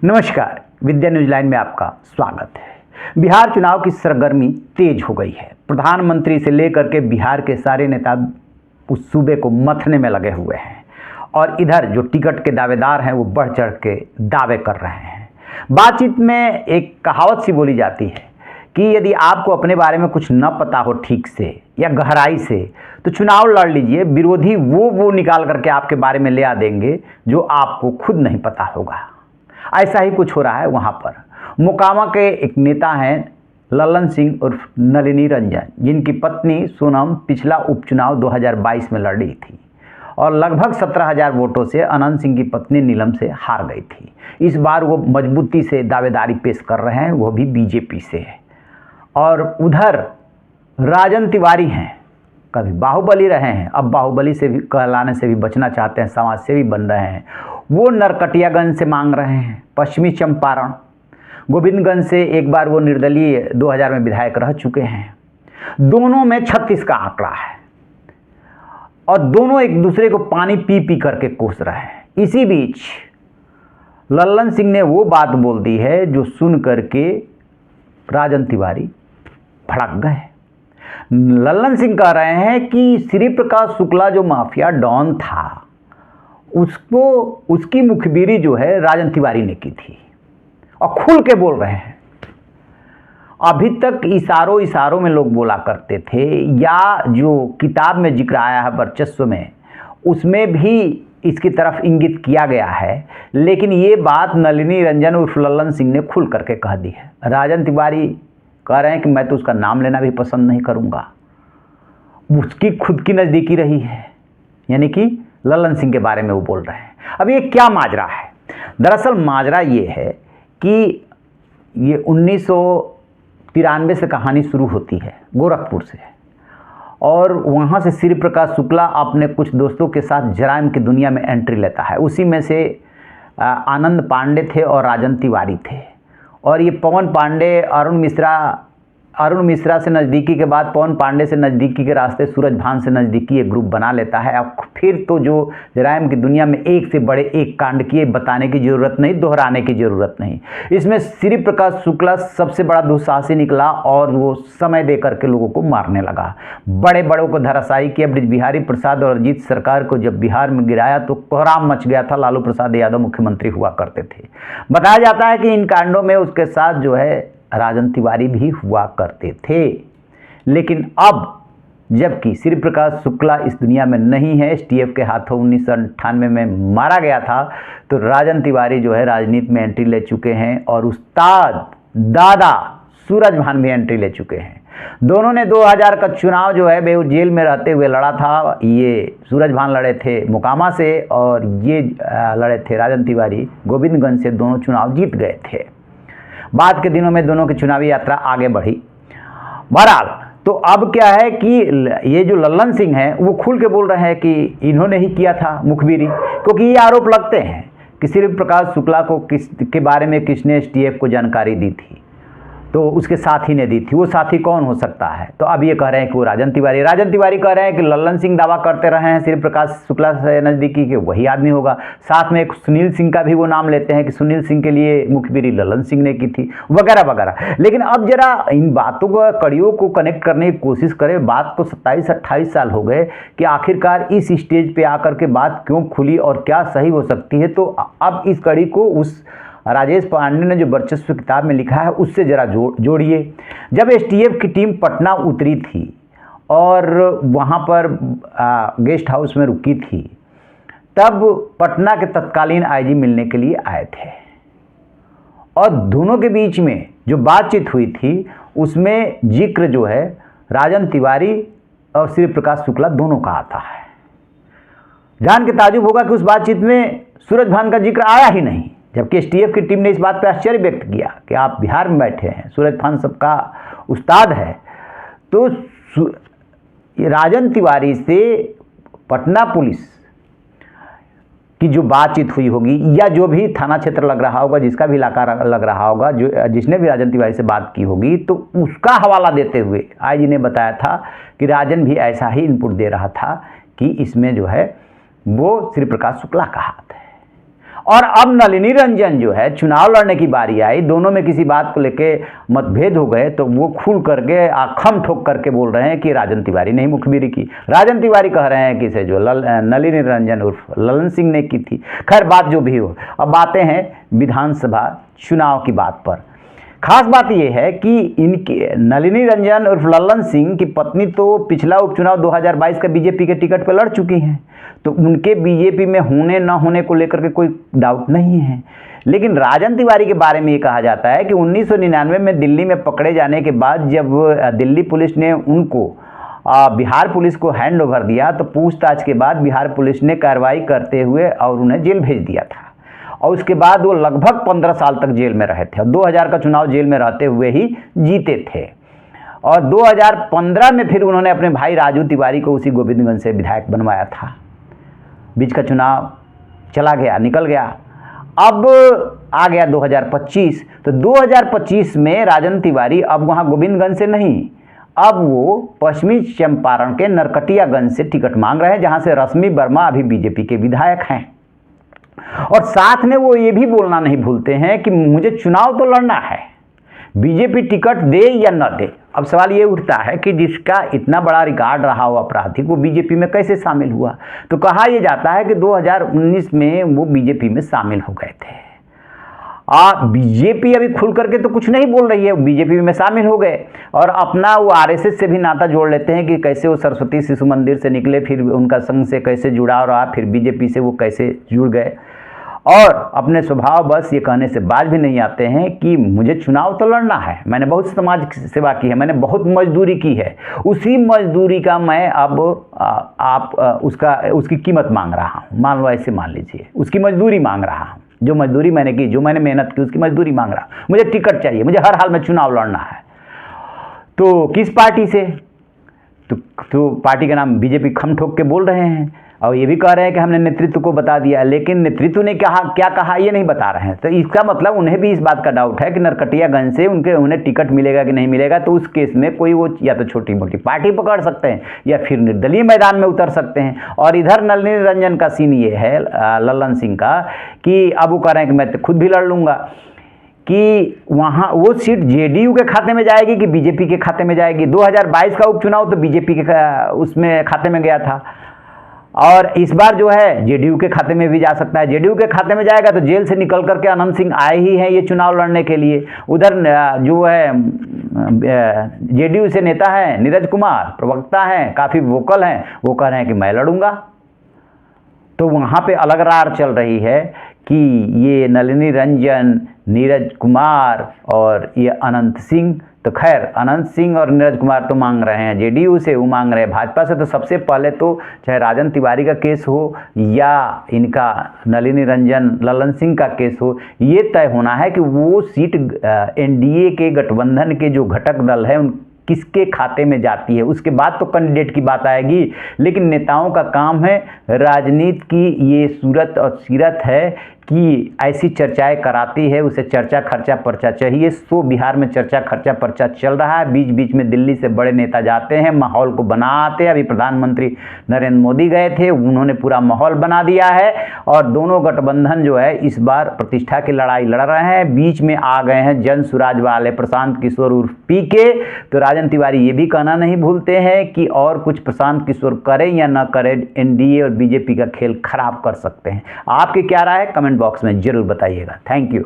नमस्कार, विद्या news line में आपका स्वागत है। बिहार चुनाव की सरगर्मी तेज हो गई है। प्रधानमंत्री से लेकर के बिहार के सारे नेता उस सूबे को मथने में लगे हुए हैं और इधर जो टिकट के दावेदार हैं वो बढ़ चढ़ के दावे कर रहे हैं। बातचीत में एक कहावत सी बोली जाती है कि यदि आपको अपने बारे में कुछ न पता हो ठीक से या गहराई से तो चुनाव लड़ लीजिए, विरोधी वो निकाल करके आपके बारे में ले आ देंगे जो आपको खुद नहीं पता होगा। ऐसा ही कुछ हो रहा है वहाँ पर। मोकामा के एक नेता हैं लल्लन सिंह उर्फ नलिनी रंजन, जिनकी पत्नी सोनम पिछला उपचुनाव 2022 में लड़ी थी और लगभग 17,000 वोटों से अनंत सिंह की पत्नी नीलम से हार गई थी। इस बार वो मजबूती से दावेदारी पेश कर रहे हैं, वो भी बीजेपी से। और उधर राजन तिवारी हैं, कभी बाहुबली रहे हैं, अब बाहुबली से भी कहलाने से भी बचना चाहते हैं, समाज सेवी बन रहे हैं। वो नरकटियागंज से मांग रहे हैं, पश्चिमी चंपारण, गोविंदगंज से एक बार वो निर्दलीय 2000 में विधायक रह चुके हैं। दोनों में 36 का आंकड़ा है और दोनों एक दूसरे को पानी पी पी करके कोस रहे हैं। इसी बीच लल्लन सिंह ने वो बात बोल दी है जो सुन करके राजन तिवारी भड़क गए। लल्लन सिंह कह रहे हैं कि श्री प्रकाश शुक्ला जो माफिया डॉन था उसकी मुखबिरी जो है राजन तिवारी ने की थी और खुल के बोल रहे हैं। अभी तक इशारों में लोग बोला करते थे या जो किताब में जिक्र आया है वर्चस्व में, उसमें भी इसकी तरफ इंगित किया गया है, लेकिन ये बात नलिनी रंजन उर्फ लल्लन सिंह ने खुल करके कह दी है। राजन तिवारी कह रहे हैं कि मैं तो उसका नाम लेना भी पसंद नहीं करूंगा, उसकी खुद की नज़दीकी रही है, यानी कि लल्लन सिंह के बारे में वो बोल रहे हैं। अब ये क्या माजरा है? दरअसल माजरा ये है कि ये 1993 से कहानी शुरू होती है गोरखपुर से, और वहाँ से श्री प्रकाश शुक्ला अपने कुछ दोस्तों के साथ जराइम की दुनिया में एंट्री लेता है। उसी में से आनंद पांडे थे और राजन तिवारी थे, और ये पवन पांडे अरुण मिश्रा से नज़दीकी के बाद पवन पांडे से नज़दीकी के रास्ते सूरज भान से नज़दीकी एक ग्रुप बना लेता है। अब फिर तो जो जराइम की दुनिया में एक से बड़े एक कांड किए, बताने की ज़रूरत नहीं, दोहराने की ज़रूरत नहीं। इसमें श्री प्रकाश शुक्ला सबसे बड़ा दुस्साहसी निकला और वो समय दे करके लोगों को मारने लगा। बड़े बड़ों को धराशायी किया। ब्रिज बिहारी प्रसाद और अजीत सरकार को जब बिहार में गिराया तो कोहराम मच गया था। लालू प्रसाद यादव मुख्यमंत्री हुआ करते थे। बताया जाता है कि इन कांडों में उसके साथ जो है राजन तिवारी भी हुआ करते थे। लेकिन अब जबकि श्री प्रकाश शुक्ला इस दुनिया में नहीं है, एसटीएफ के हाथों 1998 में मारा गया था, तो राजन तिवारी जो है राजनीति में एंट्री ले चुके हैं और उस्ताद दादा सूरज भान भी एंट्री ले चुके हैं। दोनों ने 2000 का चुनाव जो है वे जेल में रहते हुए लड़ा था। ये सूरज भान लड़े थे मोकामा से और ये लड़े थे राजन तिवारी गोविंदगंज से। दोनों चुनाव जीत गए थे। बाद के दिनों में दोनों की चुनावी यात्रा आगे बढ़ी। बहरहाल तो अब क्या है कि ये जो लल्लन सिंह हैं वो खुल के बोल रहे हैं कि इन्होंने ही किया था मुखबिरी, क्योंकि ये आरोप लगते हैं कि श्री प्रकाश शुक्ला को के बारे में किसने एसटीएफ को जानकारी दी थी, तो उसके साथी ने दी थी। वो साथी कौन हो सकता है? तो अब ये कह रहे हैं कि वो राजन तिवारी कह रहे हैं कि लल्लन सिंह दावा करते रहे हैं श्री प्रकाश शुक्ला से नज़दीकी के वही आदमी होगा। साथ में एक सुनील सिंह का भी वो नाम लेते हैं कि सुनील सिंह के लिए मुखबिरी लल्लन सिंह ने की थी, वगैरह वगैरह। लेकिन अब जरा इन बातों को कड़ियों को कनेक्ट करने की कोशिश करें। बात को 27-28 साल हो गए कि आखिरकार इस स्टेज पर आकर के बात क्यों खुली और क्या सही हो सकती है। तो अब इस कड़ी को उस राजेश पांडे ने जो वर्चस्व किताब में लिखा है उससे ज़रा जोड़िए। जब एसटीएफ की टीम पटना उतरी थी और वहाँ पर गेस्ट हाउस में रुकी थी, तब पटना के तत्कालीन आईजी मिलने के लिए आए थे और दोनों के बीच में जो बातचीत हुई थी उसमें जिक्र जो है राजन तिवारी और श्री प्रकाश शुक्ला दोनों का आता है। जान के ताजुब होगा कि उस बातचीत में सूरज भान का जिक्र आया ही नहीं, जबकि एसटीएफ की टीम ने इस बात पर आश्चर्य व्यक्त किया कि आप बिहार में बैठे हैं, सूरज भान सबका उस्ताद है। तो राजन तिवारी से पटना पुलिस की जो बातचीत हुई होगी या जो भी थाना क्षेत्र लग रहा होगा, जिसका भी इलाका लग रहा होगा, जो जिसने भी राजन तिवारी से बात की होगी, तो उसका हवाला देते हुए आईजी ने बताया था कि राजन भी ऐसा ही इनपुट दे रहा था कि इसमें जो है वो श्री प्रकाश शुक्ला का हाथ है। और अब नलिनी रंजन जो है चुनाव लड़ने की बारी आई, दोनों में किसी बात को लेके मतभेद हो गए तो वो खुल करके आखम ठोक करके बोल रहे हैं कि राजन तिवारी ने ही मुखबिरी की। राजन तिवारी कह रहे हैं कि इसे जो नलिनी रंजन उर्फ ललन सिंह ने की थी। खैर बात जो भी हो, अब आते हैं विधानसभा चुनाव की बात पर। खास बात यह है कि इनकी नलिनी रंजन उर्फ ललन सिंह की पत्नी तो पिछला उपचुनाव 2022 का बीजेपी के टिकट पर लड़ चुकी हैं, तो उनके बीजेपी में होने न होने को लेकर के कोई डाउट नहीं है। लेकिन राजन तिवारी के बारे में ये कहा जाता है कि 1999 में दिल्ली में पकड़े जाने के बाद जब दिल्ली पुलिस ने उनको बिहार पुलिस को हैंड ओवर दिया तो पूछताछ के बाद बिहार पुलिस ने कार्रवाई करते हुए और उन्हें जेल भेज दिया था, और उसके बाद वो लगभग 15 साल तक जेल में रहे थे और 2000 का चुनाव जेल में रहते हुए ही जीते थे। और 2015 में फिर उन्होंने अपने भाई राजू तिवारी को उसी गोविंदगंज से विधायक बनवाया था। बीच का चुनाव चला गया, निकल गया। अब आ गया 2025, तो 2025 में राजन तिवारी अब वहाँ गोविंदगंज से नहीं, अब वो पश्चिमी चंपारण के नरकटियागंज से टिकट मांग रहे हैं, जहाँ से रश्मि वर्मा अभी बीजेपी के विधायक हैं। और साथ में वो ये भी बोलना नहीं भूलते हैं कि मुझे चुनाव तो लड़ना है, बीजेपी टिकट दे या न दे। अब सवाल ये उठता है कि जिसका इतना बड़ा रिकॉर्ड रहा हो आपराधिक, वो बीजेपी में कैसे शामिल हुआ? तो कहा यह जाता है कि 2019 में वो बीजेपी में शामिल हो गए थे। बीजेपी अभी खुल करके तो कुछ नहीं बोल रही है, बीजेपी में शामिल हो गए और अपना वो आरएसएस से भी नाता जोड़ लेते हैं कि कैसे वो सरस्वती शिशु मंदिर से निकले, फिर उनका संघ से कैसे जुड़ाव रहा, फिर बीजेपी से वो कैसे जुड़ गए। और अपने स्वभाव बस ये कहने से बाज भी नहीं आते हैं कि मुझे चुनाव तो लड़ना है, मैंने बहुत समाज सेवा की है, मैंने बहुत मजदूरी की है, उसी मजदूरी का मैं अब उसकी कीमत मांग रहा हूँ। मान लो ऐसे मान लीजिए, उसकी मजदूरी मांग रहा हूँ, जो मजदूरी मैंने की, जो मैंने मेहनत की, उसकी मजदूरी मांग रहा हूँ। मुझे टिकट चाहिए, मुझे हर हाल में चुनाव लड़ना है। तो किस पार्टी से? तो पार्टी का नाम बीजेपी खम ठोक के बोल रहे हैं और ये भी कह रहे हैं कि हमने नेतृत्व को बता दिया, लेकिन नेतृत्व ने क्या कहा ये नहीं बता रहे हैं। तो इसका मतलब उन्हें भी इस बात का डाउट है कि नरकटियागंज से उन्हें टिकट मिलेगा कि नहीं मिलेगा। तो उस केस में कोई वो या तो छोटी मोटी पार्टी पकड़ सकते हैं या फिर निर्दलीय मैदान में उतर सकते हैं। और इधर नलिनी रंजन का सीन ये है, ललन सिंह का, कि अब वो कह रहे हैं कि मैं तो खुद भी लड़ लूँगा, कि वहाँ वो सीट जेडीयू के खाते में जाएगी कि बीजेपी के खाते में जाएगी। 2022 का उपचुनाव तो बीजेपी के उसमें खाते में गया था और इस बार जो है जेडीयू के खाते में भी जा सकता है। जेडीयू के खाते में जाएगा तो जेल से निकल करके अनंत सिंह आए ही हैं ये चुनाव लड़ने के लिए। उधर जो है जेडीयू से नेता हैं नीरज कुमार, प्रवक्ता हैं, काफ़ी वोकल हैं, वो कह रहे हैं कि मैं लड़ूंगा। तो वहाँ पे अलग रार चल रही है कि ये नलिनी रंजन, नीरज कुमार और ये अनंत सिंह, तो खैर अनंत सिंह और नीरज कुमार तो मांग रहे हैं जेडीयू से, वो मांग रहे हैं भाजपा से। तो सबसे पहले तो चाहे राजन तिवारी का केस हो या इनका नलिनी रंजन ललन सिंह का केस हो, ये तय होना है कि वो सीट एनडीए के गठबंधन के जो घटक दल है उन किसके खाते में जाती है। उसके बाद तो कैंडिडेट की बात आएगी, लेकिन नेताओं का काम है, राजनीति की ये सूरत और सीरत है कि ऐसी चर्चाएं कराती है, उसे चर्चा खर्चा पर्चा चाहिए। सो बिहार में चर्चा खर्चा पर्चा चल रहा है, बीच बीच में दिल्ली से बड़े नेता जाते हैं, माहौल को बनाते हैं। अभी प्रधानमंत्री नरेंद्र मोदी गए थे, उन्होंने पूरा माहौल बना दिया है और दोनों गठबंधन जो है इस बार प्रतिष्ठा की लड़ाई लड़ रहे हैं। बीच में आ गए हैं जन सुराज वाले प्रशांत किशोर उर्फ पीके। तो राजन तिवारी ये भी कहना नहीं भूलते हैं कि और कुछ प्रशांत किशोर करें या ना करें, एनडीए और बीजेपी का खेल खराब कर सकते हैं। आपकी क्या राय है? कमेंट बॉक्स में जरूर बताइएगा। Thank you.